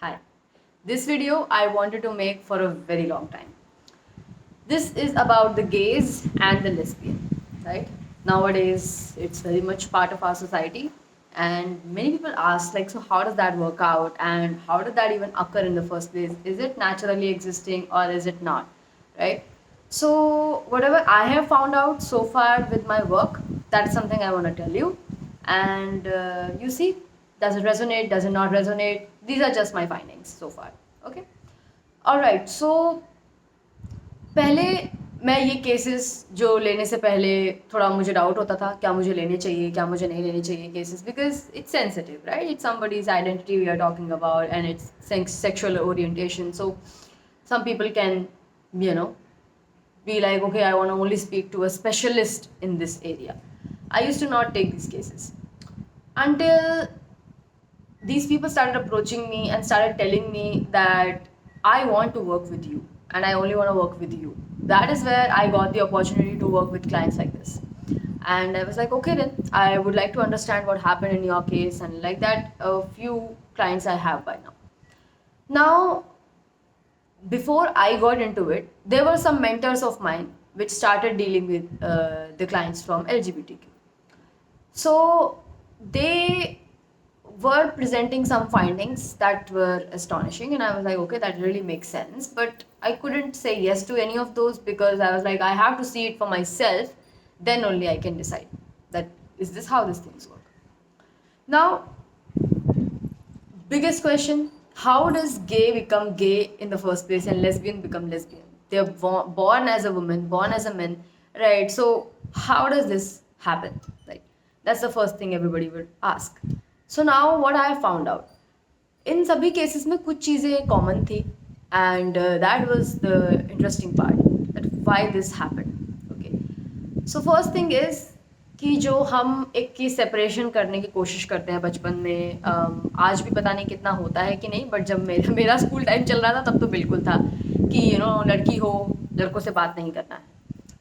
Hi. This video I wanted to make for a very long time. This is about the gays and the lesbian, right? Nowadays, it's very much part of our society, and many people ask, like, so how does that work out, and how did that even occur in the first place? Is it naturally existing or is it not, right? So, whatever I have found out so far with my work, that's something I want to tell you. And you see, does it resonate? Does it not resonate? These are just my findings so far. Okay. All right. So पहले मैं ये cases जो लेने से पहले थोड़ा मुझे doubt होता था क्या मुझे लेने चाहिए क्या मुझे नहीं लेने चाहिए cases because it's sensitive right it's somebody's identity we are talking about and it's sexual orientation so some people can you know be like okay I want to only speak to a specialist in this area. I used to not take these cases until these people started approaching me and started telling me that I want to work with you and I only want to work with you. That is where I got the opportunity to work with clients like this. And I was like, okay, then I would like to understand what happened in your case, and like that, a few clients I have by now. Now, before I got into it, there were some mentors of mine which started dealing with the clients from LGBTQ. So they were presenting some findings that were astonishing, and I was like, okay, that really makes sense. But I couldn't say yes to any of those because I was like, I have to see it for myself, then only I can decide that is this how these things work. Now, biggest question, how does gay become gay in the first place and lesbian become lesbian? They're born as a woman, born as a man, right? So, how does this happen? Right? That's the first thing everybody would ask. So, now what I have found out, इन सभी cases में कुछ चीज़ें common थी and that was the interesting part that why this happened. Okay, so first thing is कि जो हम एक की सेपरेशन करने की कोशिश करते हैं बचपन में, आज भी पता नहीं कितना होता है कि नहीं, बट जब मेरा मेरा स्कूल टाइम चल रहा था तब तो बिल्कुल था कि लड़की हो लड़कों से बात नहीं करना है,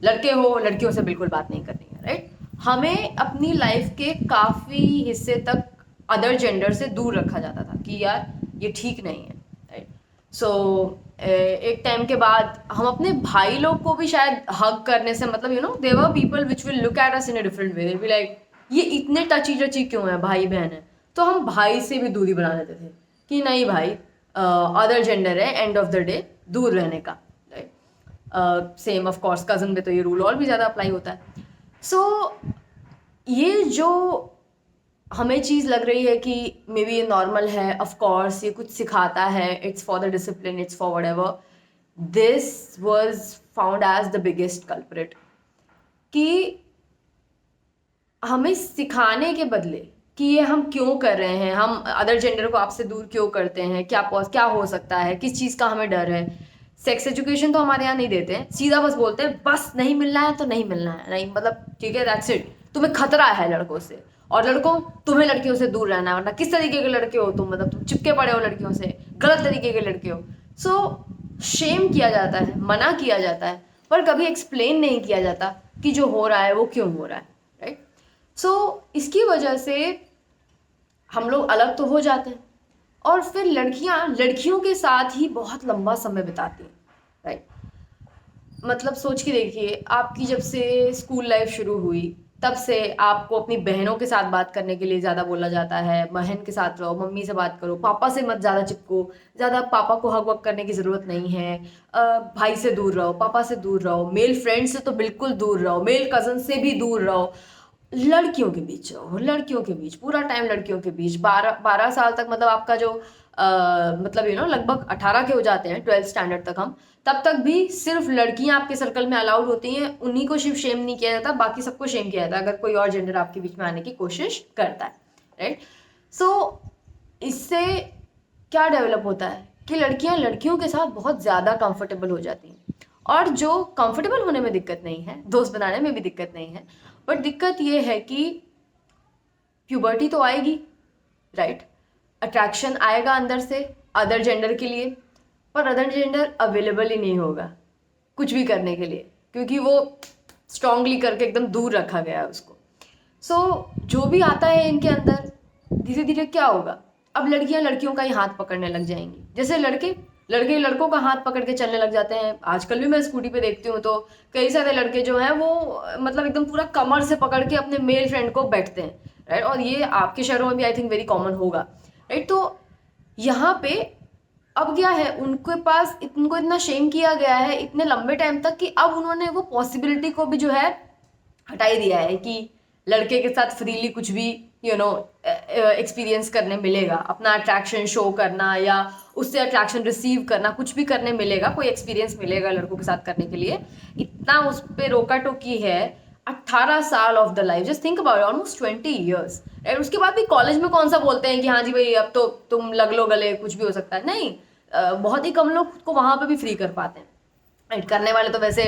लड़के हो लड़कियों से बिल्कुल बात नहीं करनी है, राइट? हमें अपनी लाइफ के काफ़ी हिस्से तक अदर जेंडर से दूर रखा जाता था कि यार ये ठीक नहीं है, राइट? सो एक टाइम के बाद हम अपने भाई लोग को भी शायद हग करने से मतलब there were people which will look at us in a different way, be like ये इतने टची टची क्यों है, भाई बहन है. तो हम भाई से भी दूरी बना लेते थे कि नहीं भाई अदर जेंडर है, एंड ऑफ द डे दूर रहने का, right? Same of course cousin में तो ये रूल और भी ज़्यादा अप्लाई होता है. सो ये जो हमें चीज़ लग रही है कि मे बी ये नॉर्मल है, ऑफ कोर्स ये कुछ सिखाता है, it's for the discipline, it's for whatever, this was found as the biggest culprit कि हमें सिखाने के बदले कि ये हम क्यों कर रहे हैं, हम अदर जेंडर को आपसे दूर क्यों करते हैं, क्या हो सकता है, किस चीज़ का हमें डर है. सेक्स एजुकेशन तो हमारे यहाँ नहीं देते हैं, सीधा बस बोलते हैं बस नहीं मिलना है तो नहीं मिलना है, नहीं मतलब ठीक है दैट्स इट. तुम्हें खतरा है लड़कों से, और लड़कों तुम्हें लड़कियों से दूर रहना है, वरना किस तरीके के लड़के हो तुम, मतलब तुम चिपके पड़े हो लड़कियों से, गलत तरीके के लड़के हो. सो शेम किया जाता है, मना किया जाता है, पर कभी एक्सप्लेन नहीं किया जाता कि जो हो रहा है वो क्यों हो रहा है, राइट? सो इसकी वजह से हम लोग अलग तो हो जाते हैं, और फिर लड़कियां लड़कियों के साथ ही बहुत लंबा समय बिताती हैं, राइट? मतलब सोच के देखिए, आपकी जब से स्कूल लाइफ शुरू हुई तब से आपको अपनी बहनों के साथ बात करने के लिए ज़्यादा बोला जाता है, बहन के साथ रहो, मम्मी से बात करो, पापा से मत ज़्यादा चिपको, ज़्यादा पापा को हक वक करने की ज़रूरत नहीं है, भाई से दूर रहो, पापा से दूर रहो, मेल फ्रेंड से तो बिल्कुल दूर रहो, मेल कज़न से भी दूर रहो, लड़कियों के बीच रहो, लड़कियों के बीच पूरा टाइम, लड़कियों के बीच 12 साल तक, मतलब आपका जो मतलब लगभग 18 के हो जाते हैं, 12th स्टैंडर्ड तक हम, तब तक भी सिर्फ लड़कियां आपके सर्कल में अलाउड होती हैं, उन्हीं को सिर्फ शेम नहीं किया जाता, बाकी सबको शेम किया जाता है अगर कोई और जेंडर आपके बीच में आने की कोशिश करता है, राइट? सो इससे क्या डेवलप होता है कि लड़कियां लड़कियों के साथ बहुत ज़्यादा कंफर्टेबल हो जाती हैं, और जो कंफर्टेबल होने में दिक्कत नहीं है, दोस्त बनाने में भी दिक्कत नहीं है, बट दिक्कत ये है कि प्यूबर्टी तो आएगी, राइट? अट्रैक्शन आएगा अंदर से अदर जेंडर के लिए, पर अदर जेंडर अवेलेबल ही नहीं होगा कुछ भी करने के लिए, क्योंकि वो स्ट्रांगली करके एकदम दूर रखा गया है उसको. सो जो भी आता है इनके अंदर धीरे धीरे क्या होगा, अब लड़कियां लड़कियों का ही हाथ पकड़ने लग जाएंगी, जैसे लड़के लड़के लड़कों का हाथ पकड़ के चलने लग जाते हैं। आजकल भी मैं स्कूटी पे देखती हूँ तो कई सारे लड़के जो हैं वो मतलब एकदम पूरा कमर से पकड़ के अपने मेल फ्रेंड को बैठते हैं, राइट। और ये आपके शहरों में भी आई थिंक वेरी कॉमन होगा, राइट। तो यहाँ पे अब क्या है, उनके पास उनको इतना शेम किया गया है इतने लंबे टाइम तक कि अब उन्होंने वो पॉसिबिलिटी को भी जो है हटा ही दिया है कि लड़के के साथ फ्रीली कुछ भी एक्सपीरियंस करने मिलेगा, अपना अट्रैक्शन शो करना या उससे अट्रैक्शन रिसीव करना, कुछ भी करने मिलेगा, कोई एक्सपीरियंस मिलेगा लड़कों के साथ करने के लिए। इतना उस पर रोका टोकी है। 18 साल of the life, just think about, almost 20 years. And उसके बाद भी कॉलेज में कौन सा बोलते हैं कि हाँ जी भाई अब तो तुम लग लो गले, कुछ भी हो सकता है, नहीं। बहुत ही कम लोग खुद को वहां पे भी फ्री कर पाते हैं, राइट। करने वाले तो वैसे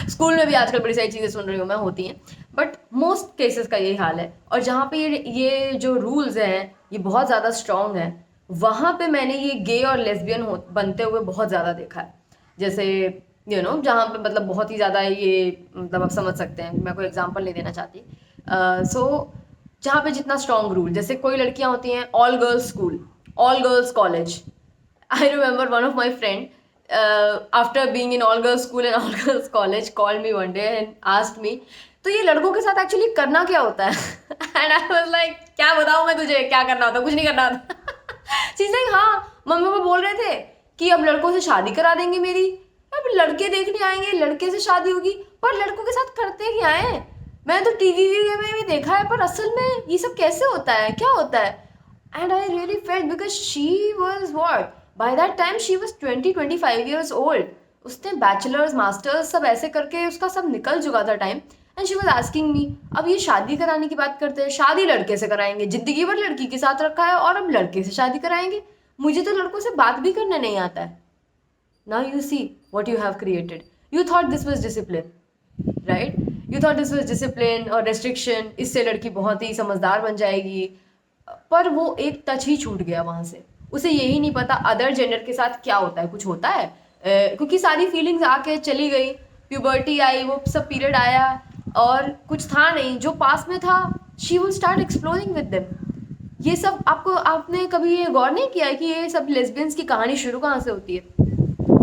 स्कूल में भी आजकल बड़ी सारी चीज़ें सुन रही हूँ मैं होती हैं, बट मोस्ट केसेस का यही हाल है। और जहाँ पे ये जो रूल्स हैं ये बहुत ज़्यादा स्ट्रॉन्ग हैं, वहाँ पे मैंने ये गे और लेस्बियन बनते हुए बहुत ज़्यादा देखा है। जैसे जहाँ पे मतलब बहुत ही ज़्यादा ये मतलब आप समझ सकते हैं, मैं कोई एग्जांपल नहीं देना चाहती। सो जहाँ पे जितना स्ट्रॉन्ग रूल, जैसे कोई लड़कियाँ होती हैं all girls school, all girls college. I remember one of my friend, after being in all girls school and all girls college, called me one day and asked me, तो ये लड़कों के साथ एक्चुअली करना क्या होता है? And I was like, क्या बताऊँ मैं तुझे क्या करना होता है? कुछ नहीं करना होता। She's like, हाँ मम्मी पापा बोल रहे थे कि अब लड़कों से शादी करा देंगे मेरी, अब लड़के देखने आएंगे, लड़के से शादी होगी, पर लड़कों के साथ करते क्या है? मैंने तो टीवी में भी देखा है, पर असल में ये सब कैसे होता है, क्या होता है? And I really felt, because she was what? By that time she was 20-25 years old. उसने बैचलर्स मास्टर्स सब ऐसे करके उसका सब निकल चुका था time. And she was asking me, अब ये शादी कराने की बात करते हैं, शादी लड़के से कराएंगे, जिंदगी भर लड़की के साथ रखा है और अब लड़के से शादी कराएंगे, मुझे तो लड़कों से बात भी करने नहीं आता है। Now you see what you have created. You thought this was discipline, right? You thought this was discipline और restriction, इससे लड़की बहुत ही समझदार बन जाएगी, पर वो एक टच ही छूट गया वहाँ से। उसे यही नहीं पता अदर जेंडर के साथ क्या होता है, कुछ होता है, क्योंकि सारी फीलिंग्स आके चली गई, प्यूबर्टी आई, वो सब पीरियड आया और कुछ था नहीं जो पास में था। She will start exploring with them. ये सब आपने कभी ये गौर नहीं किया कि ये सब लेस्बियंस की कहानी शुरू कहाँ से होती है?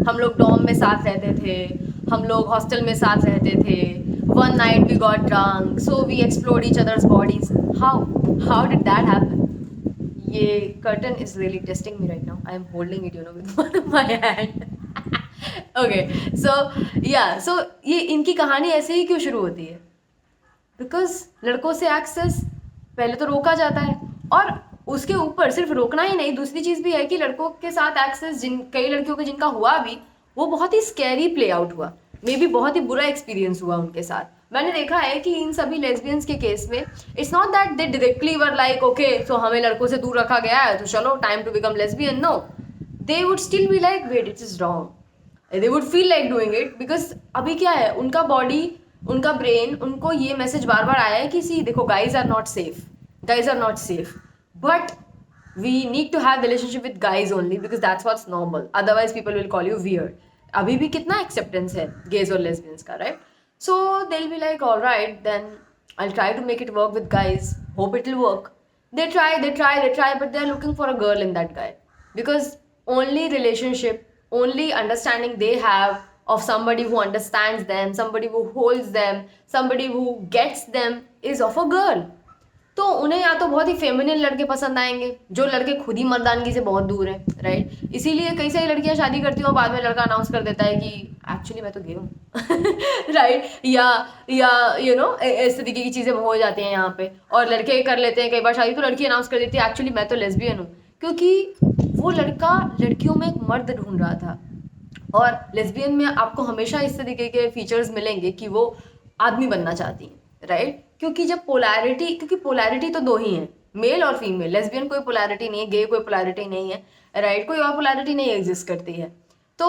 हम लोग डॉम में साथ रहते थे, हम लोग हॉस्टल में साथ रहते थे, one night we got drunk, so we explored each others bodies. How did that happen? ये curtain is really testing me right now, I am holding it with one of my hand. Okay, so ये इनकी कहानी ऐसे ही क्यों शुरू होती है? Because लड़कों से एक्सेस पहले तो रोका जाता है, और उसके ऊपर सिर्फ रोकना ही नहीं, दूसरी चीज़ भी है कि लड़कों के साथ एक्सेस कई लड़कियों के जिनका हुआ भी, वो बहुत ही स्कैरी प्ले आउट हुआ, मे बी बहुत ही बुरा एक्सपीरियंस हुआ उनके साथ। मैंने देखा है कि इन सभी लेस्बियंस के केस में it's not that they directly were like okay so हमें लड़कों से दूर रखा गया है तो चलो time to become lesbian. No, they would still be like wait it is wrong, they would feel like doing it, because अभी क्या है, उनका बॉडी, उनका ब्रेन, उनको ये मैसेज बार बार आया है कि सी देखो guys are not safe, guys are not safe, but we need to have relationship with guys only because that's what's normal, otherwise people will call you weird. अभी भी कितना acceptance है gays और lesbians का, right? So they'll be like all right then I'll try to make it work with guys, hope it'll work. They try but they're looking for a girl in that guy, because only relationship, only understanding they have of somebody who understands them, somebody who holds them, somebody who gets them is of a girl. तो उन्हें या तो बहुत ही feminine लड़के पसंद आएंगे जो लड़के खुद ही मर्दानगी से बहुत दूर हैं, राइट। इसीलिए कई सारी लड़कियां शादी करती हैं और बाद में लड़का अनाउंस कर देता है कि एक्चुअली मैं तो गे हूँ राइट, या इस तरीके की चीज़ें हो जाती हैं यहाँ पे, और लड़के कर लेते हैं कई बार शादी, तो लड़की अनाउंस कर देती है एक्चुअली मैं तो लेस्बियन हूँ, क्योंकि वो लड़का लड़कियों में एक मर्द ढूंढ रहा था। और लेस्बियन में आपको हमेशा इस तरीके के फीचर्स मिलेंगे कि वो आदमी बनना चाहती हैं, राइट। क्योंकि क्योंकि पोलैरिटी तो दो ही हैं, मेल और फीमेल। लेस्बियन कोई पोलैरिटी नहीं है, गे कोई पोलैरिटी नहीं है, राइट, कोई और पोलैरिटी नहीं एग्जिस्ट करती है। तो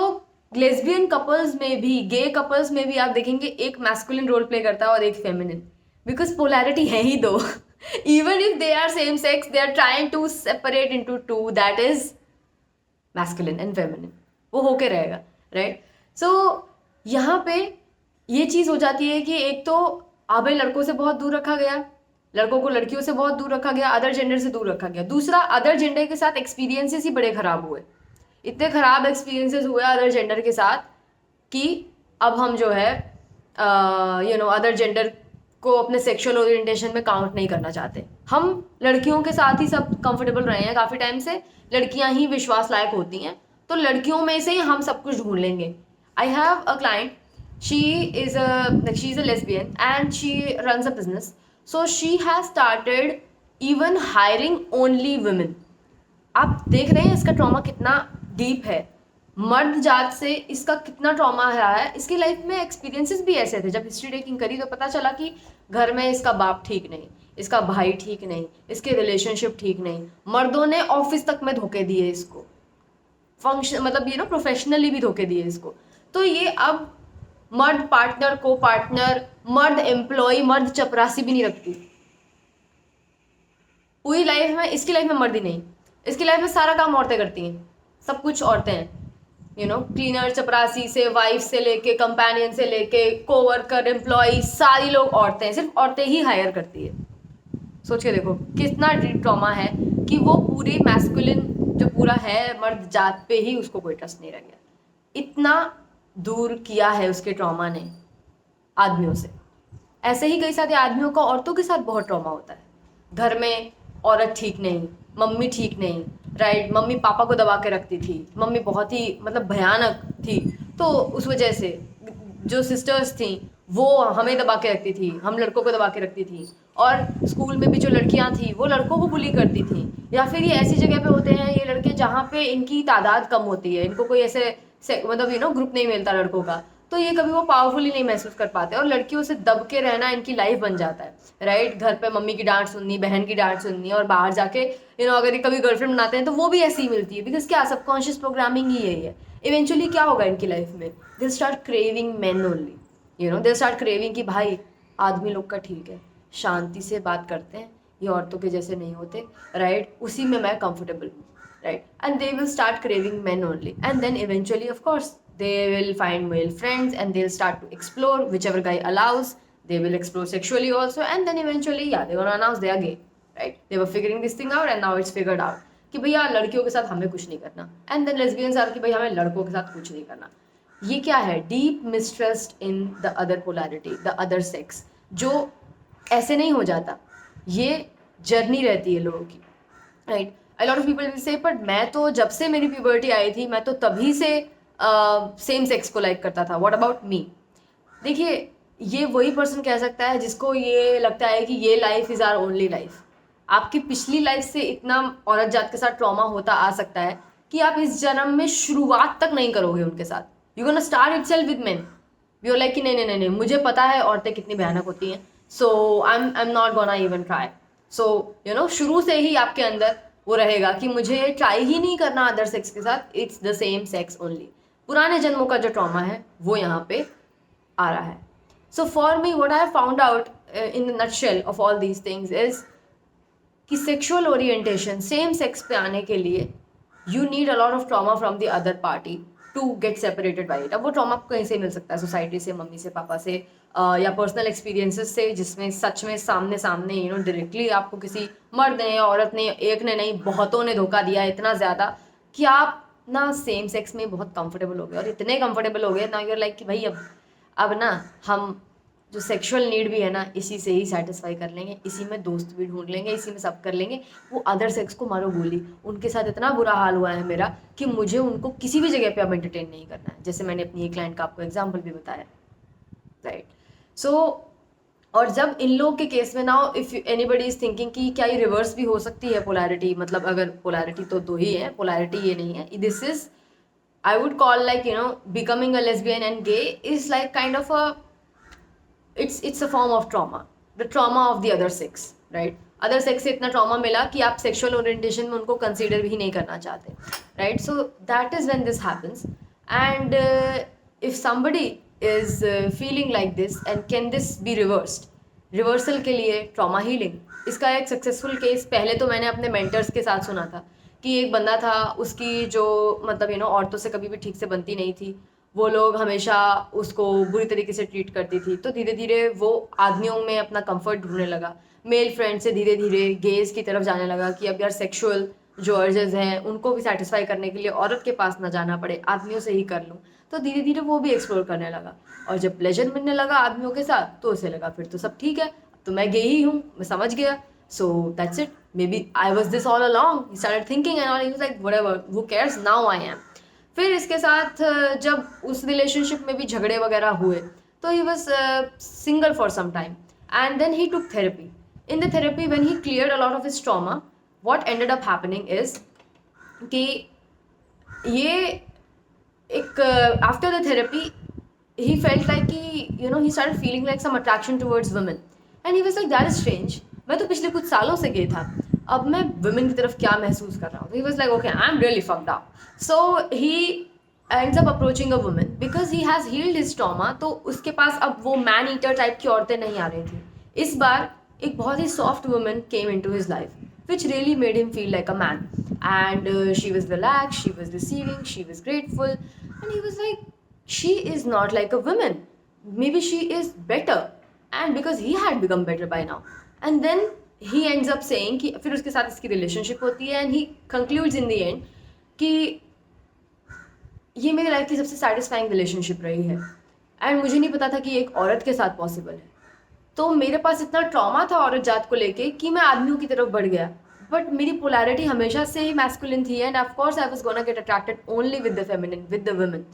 लेस्बियन कपल्स में भी, गे कपल्स में भी आप देखेंगे एक मैस्कुलिन रोल प्ले करता है और एक फेमिनिन, बिकॉज पोलैरिटी है ही दो। Even if they are same sex, they are trying to separate into two, that is masculine and feminine, वो होके रहेगा, राइट। सो यहाँ पे ये चीज़ हो जाती है कि एक तो अबे लड़कों से बहुत दूर रखा गया, लड़कों को लड़कियों से बहुत दूर रखा गया, अदर जेंडर से दूर रखा गया। दूसरा, अदर जेंडर के साथ एक्सपीरियंसेस ही बड़े खराब हुए, इतने खराब एक्सपीरियंसेस हुए अदर जेंडर के साथ कि अब हम जो है अदर जेंडर को अपने सेक्सुअल ओरिएंटेशन में काउंट नहीं करना चाहते। हम लड़कियों के साथ ही सब कंफर्टेबल रहे हैं काफ़ी टाइम से, लड़कियां ही विश्वास लायक होती हैं, तो लड़कियों में से ही हम सब कुछ ढूंढ लेंगे। I have a client, she she's a lesbian and she runs a business, so she has started even hiring only women। आप देख रहे हैं इसका ट्रॉमा कितना डीप है, मर्द जात से इसका कितना ट्रॉमा रहा है। इसकी लाइफ में एक्सपीरियंसेस भी ऐसे थे, जब हिस्ट्री टेकिंग करी तो पता चला कि घर में इसका बाप ठीक नहीं, इसका भाई ठीक नहीं, इसके रिलेशनशिप ठीक नहीं, मर्दों ने ऑफिस तक में धोखे दिए इसको, फंक्शन मतलब प्रोफेशनली भी धोखे दिए इसको। तो ये अब मर्द पार्टनर, को पार्टनर, मर्द एम्प्लॉय, मर्द चपरासी भी नहीं रखती पूरी लाइफ में। इसकी लाइफ में मर्द ही नहीं, इसकी लाइफ में सारा काम औरतें करती हैं, सब कुछ औरतें हैं, क्लीनर, चपरासी से, वाइफ से लेके, कंपेनियन से लेके, कोवर्कर, एम्प्लॉय, सारी लोग औरतें हैं, सिर्फ औरतें ही हायर करती है। सोच के देखो कितना डीप ट्रॉमा है कि वो पूरी मैस्कुलिन जो पूरा है मर्द जात पे ही उसको कोई ट्रस्ट नहीं रह गया। इतना दूर किया है उसके ट्रॉमा ने आदमियों से। ऐसे ही कई सारे आदमियों का औरतों के साथ बहुत ट्रॉमा होता है। घर में औरत ठीक नहीं, मम्मी ठीक नहीं, राइट, मम्मी पापा को दबा के रखती थी, मम्मी बहुत ही मतलब भयानक थी, तो उस वजह से जो सिस्टर्स थी वो हमें दबा के रखती थी, हम लड़कों को दबा के रखती थी, और स्कूल में भी जो लड़कियां थी वो लड़कों को बुली करती थी। या फिर ये ऐसी जगह पे होते हैं ये लड़के जहाँ पे इनकी तादाद कम होती है, इनको कोई ऐसे मतलब ग्रुप नहीं मिलता लड़कों का, तो ये कभी वो पावरफुली नहीं महसूस कर पाते और लड़कियों से दब के रहना इनकी लाइफ बन जाता है, राइट। घर पे मम्मी की डांट सुननी, बहन की डांट सुननी, और बाहर जाके अगर ये कभी गर्लफ्रेंड बनाते हैं तो वो भी ऐसी ही मिलती है, बिकॉज क्या सबकॉन्शियस प्रोग्रामिंग ही यही है। इवेंचुअली क्या होगा इनकी लाइफ में, they start craving main only, they start craving कि भाई आदमी लोग का ठीक है, शांति से बात करते हैं, ये औरतों के जैसे नहीं होते, राइट, उसी में मैं कंफर्टेबल हूँ, right, and they will start craving men only, and then eventually of course they will find male friends and they'll start to explore whichever guy allows. They will explore sexually also, and then eventually they're gonna announce they are gay, right? They were figuring this thing out and now it's figured out कि भैया लड़कियों के साथ हमें कुछ नहीं करना, and then lesbians are कि भाई हमें लड़कों के साथ कुछ नहीं करना। ये क्या है, deep mistrust in the other polarity, the other sex, जो ऐसे नहीं हो जाता, ये जर्नी रहती है लोगों की, right. A lot of people will say, but मैं तो जब से मेरी प्यूबर्टी आई थी मैं तो तभी से सेम सेक्स को लाइक करता था, व्हाट अबाउट मी। देखिए ये वही पर्सन कह सकता है जिसको ये लगता है कि ये life is our only life. आपकी पिछली लाइफ से इतना औरत जात के साथ ट्रॉमा होता आ सकता है कि आप इस जन्म में शुरुआत तक नहीं करोगे उनके साथ। You gonna start itself with men, you are like कि नहीं मुझे पता है औरतें कितनी भयानक होती हैं, so I am not gonna even try. So शुरू से ही आपके अंदर वो रहेगा कि मुझे ट्राई ही नहीं करना अदर सेक्स के साथ, it's the same sex only. पुराने जन्मों का जो ट्रॉमा है वो यहाँ पे आ रहा है। So for me what I have found out in the nutshell of all these things is कि सेक्सुअल ओरिएंटेशन सेम सेक्स पे आने के लिए you need a lot of trauma from the other party to get separated by it. अब वो trauma आपको कहीं से मिल सकता है, सोसाइटी से, मम्मी से, पापा से, या पर्सनल एक्सपीरियंसेस से, जिसमें सच में सामने सामने डायरेक्टली आपको किसी मर्द ने या औरत ने, एक ने नहीं बहुतों ने धोखा दिया इतना ज़्यादा कि आप ना सेम सेक्स में बहुत कंफर्टेबल हो गए, और इतने कंफर्टेबल हो गए ना यूर लाइक कि भाई अब ना हम जो सेक्सुअल नीड भी है ना इसी से ही सेटिस्फाई कर लेंगे, इसी में दोस्त भी ढूंढ लेंगे, इसी में सब कर लेंगे। वो अदर सेक्स को मारो गोली, उनके साथ इतना बुरा हाल हुआ है मेरा कि मुझे उनको किसी भी जगह पे अब एंटरटेन नहीं करना है, जैसे मैंने अपनी एक क्लाइंट का आपको एग्जाम्पल भी बताया, राइट। सो और जब इन लोग के केस में now if anybody is thinking कि क्या ये रिवर्स भी हो सकती है पोलैरिटी, मतलब अगर पोलैरिटी तो दो ही है, पोलैरिटी ये नहीं है, this is I would call like becoming a lesbian and gay is like kind of a it's a form of trauma, the trauma of the other sex, right? Other sex से इतना trauma मिला कि आप sexual orientation में उनको consider भी नहीं करना चाहते, right. So that is when this happens, and if somebody is feeling like this and can this be reversed, reversal के लिए ट्रॉमा हीलिंग, इसका एक सक्सेसफुल केस पहले तो मैंने अपने मेंटर्स के साथ सुना था कि एक बंदा था, उसकी जो मतलब औरतों से कभी भी ठीक से बनती नहीं थी, वो लोग हमेशा उसको बुरी तरीके से ट्रीट करती थी, तो धीरे धीरे वो आदमियों में अपना कंफर्ट ढूंढने लगा। मेल फ्रेंड से धीरे धीरे गेज की तरफ जाने लगा कि अब यार सेक्सुअल जो अर्जेज हैं उनको भी सेटिस्फाई करने के लिए औरत के पास ना जाना पड़े, आदमियों से ही कर लूँ। तो धीरे धीरे वो भी एक्सप्लोर करने लगा, और जब प्लेजर मिलने लगा आदमियों के साथ तो उसे लगा फिर तो सब ठीक है, तो मैं गे ही हूँ, मैं समझ गया, so that's it, maybe I was this all along. He started thinking and all, he was like whatever, who cares, now I am. फिर इसके साथ जब उस रिलेशनशिप में भी झगड़े वगैरह हुए तो he was single for some time, and then he took therapy. In the therapy when he cleared a lot of his trauma, what ended up happening is कि ये एक after the therapy he felt like he started feeling like some attraction towards women, and he was like that is strange, मैं तो पिछले कुछ सालों से गई था, अब मैं women की तरफ क्या महसूस कर रहा हूँ। he was like okay, I'm really fucked up, so he ends up approaching a woman because he has healed his trauma। तो उसके पास अब वो man eater टाइप की औरतें नहीं आ रही थी। इस बार एक बहुत ही soft woman came into his life which really made him feel like a man, and she was relaxed, she was receiving, she was grateful, and he was like she is not like a woman, maybe she is better, and because he had become better by now, and then he ends up saying कि फिर उसके साथ इसकी relationship होती है, and he concludes in the end कि ये मेरी लाइफ की सबसे सेटिस्फाइंग रिलेशनशिप रही है, एंड मुझे नहीं पता था कि एक औरत के साथ पॉसिबल है। तो मेरे पास इतना ट्रॉमा था औरत जात को लेके कि मैं आदमियों की तरफ बढ़ गया, बट मेरी पोलैरिटी हमेशा से ही मैस्कुलिन थी, end of course I was gonna get attracted only with the feminine, with the women.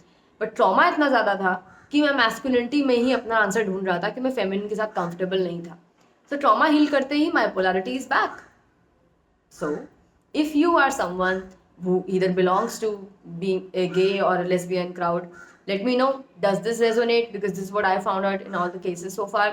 But trauma इतना ज़्यादा था कि मैं मैस्कुलिनिटी में ही अपना आंसर ढूंढ रहा था कि मैं फेमिनिन के साथ कंफर्टेबल नहीं था। सो ट्रॉमा हील करते ही my polarity is back. So if you are someone who either belongs to being a gay or a lesbian crowd, let me know, does this resonate, because this is what I found out in all the cases so far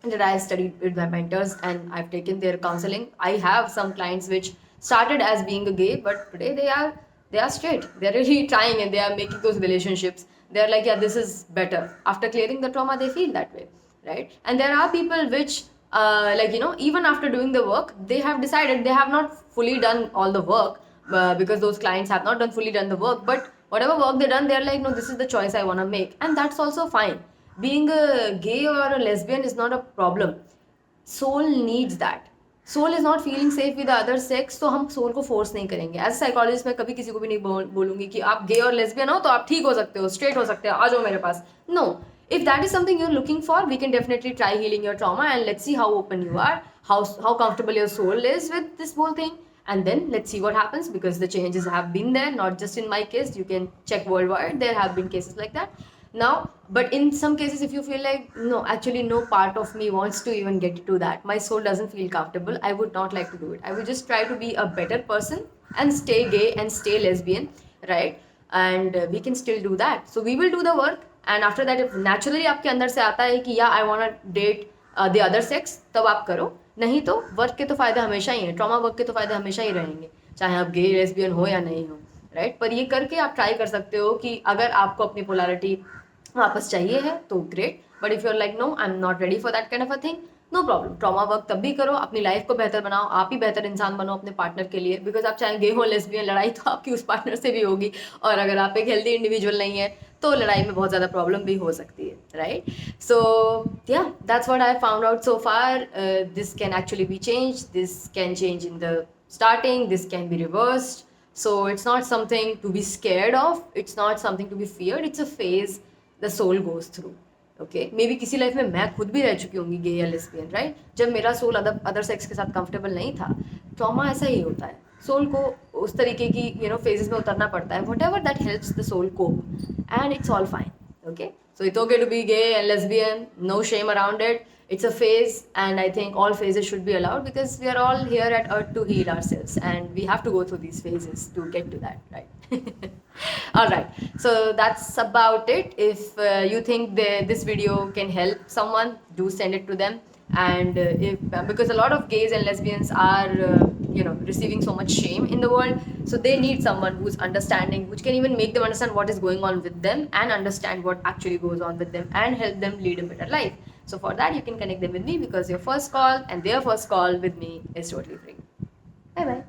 that I studied with my mentors and I've taken their counseling. I have some clients which started as being a gay, but today they are straight, they're really trying and they are making those relationships, they're like yeah, this is better, after clearing the trauma they feel that way, right? And there are people which even after doing the work they have decided they have not fully done all the work, because those clients have not fully done the work, but whatever work they done, they're like no, this is the choice I want to make, and that's also fine. Being a gay or a lesbian is not a problem. Soul needs that. Soul is not feeling safe with the other sex, तो हम soul को force नहीं करेंगे। As psychologist मैं कभी किसी को भी नहीं बोलूंगी कि आप गे और लेस्बियन हो तो आप ठीक हो सकते हो, स्ट्रेट हो सकते हो, आ जाओ मेरे पास। No, if that is something you're looking for, we can definitely try healing your trauma, and let's see how open you are, how comfortable your soul is with this whole thing, and then let's see what happens, because the changes have been there, not just in my case, you can check worldwide, there have been cases like that now. But in some cases if you feel like no, actually no part of me wants to even get to that, my soul doesn't feel comfortable, I would not like to do it, I would just try to be a better person and stay gay and stay lesbian, right? And we can still do that, so we will do the work, and after that if naturally आपके अंदर से आता है कि yeah I want to date the other sex, तब आप करो, नहीं तो वर्क के तो फायदे हमेशा ही हैं, ट्रॉमा वर्क के तो फायदे हमेशा ही रहेंगे, चाहे आप गे लेस्बियन हो या नहीं हो, राइट? पर ये करके आप ट्राई कर सकते हो कि अगर आपको अपनी पोलैरिटी वापस चाहिए है तो great, but if you are like no I am not ready for that kind of a thing, no problem, trauma work तब भी करो, अपनी लाइफ को बेहतर बनाओ, आप ही बेहतर इंसान बनो अपने पार्टनर के लिए, बिकॉज आप चाहे गे हो लेस्बियन, लड़ाई तो आपकी उस पार्टनर से भी होगी, और अगर आप एक हेल्दी इंडिविजुअल नहीं है तो लड़ाई में बहुत ज़्यादा प्रॉब्लम भी हो सकती है, राइट? सो या that's what I found out so far. This can actually B change, this can change in the starting, this can be reversed, so it's not something to be scared of, it's not something to be feared, it's a phase the soul goes through, okay? Maybe किसी life में मैं खुद भी रह चुकी होंगी गे या lesbian, right? जब मेरा सोल अदर सेक्स के साथ कंफर्टेबल नहीं था, ट्रॉमा ऐसा ही होता है, सोल को उस तरीके की फेजेस में उतरना पड़ता है, whatever that helps the soul cope, and it's all fine, okay? So it's okay to be gay and lesbian, no shame around it, it's a phase, and I think all phases should be allowed, because we are all here at earth to heal ourselves, and we have to go through these phases to get to that, right? All right, so that's about it. If you think this video can help someone, do send it to them, and because a lot of gays and lesbians are receiving so much shame in the world, so they need someone who's understanding, which can even make them understand what is going on with them and understand what actually goes on with them and help them lead a better life. So for that you can connect them with me, because your first call and their first call with me is totally free. Bye bye.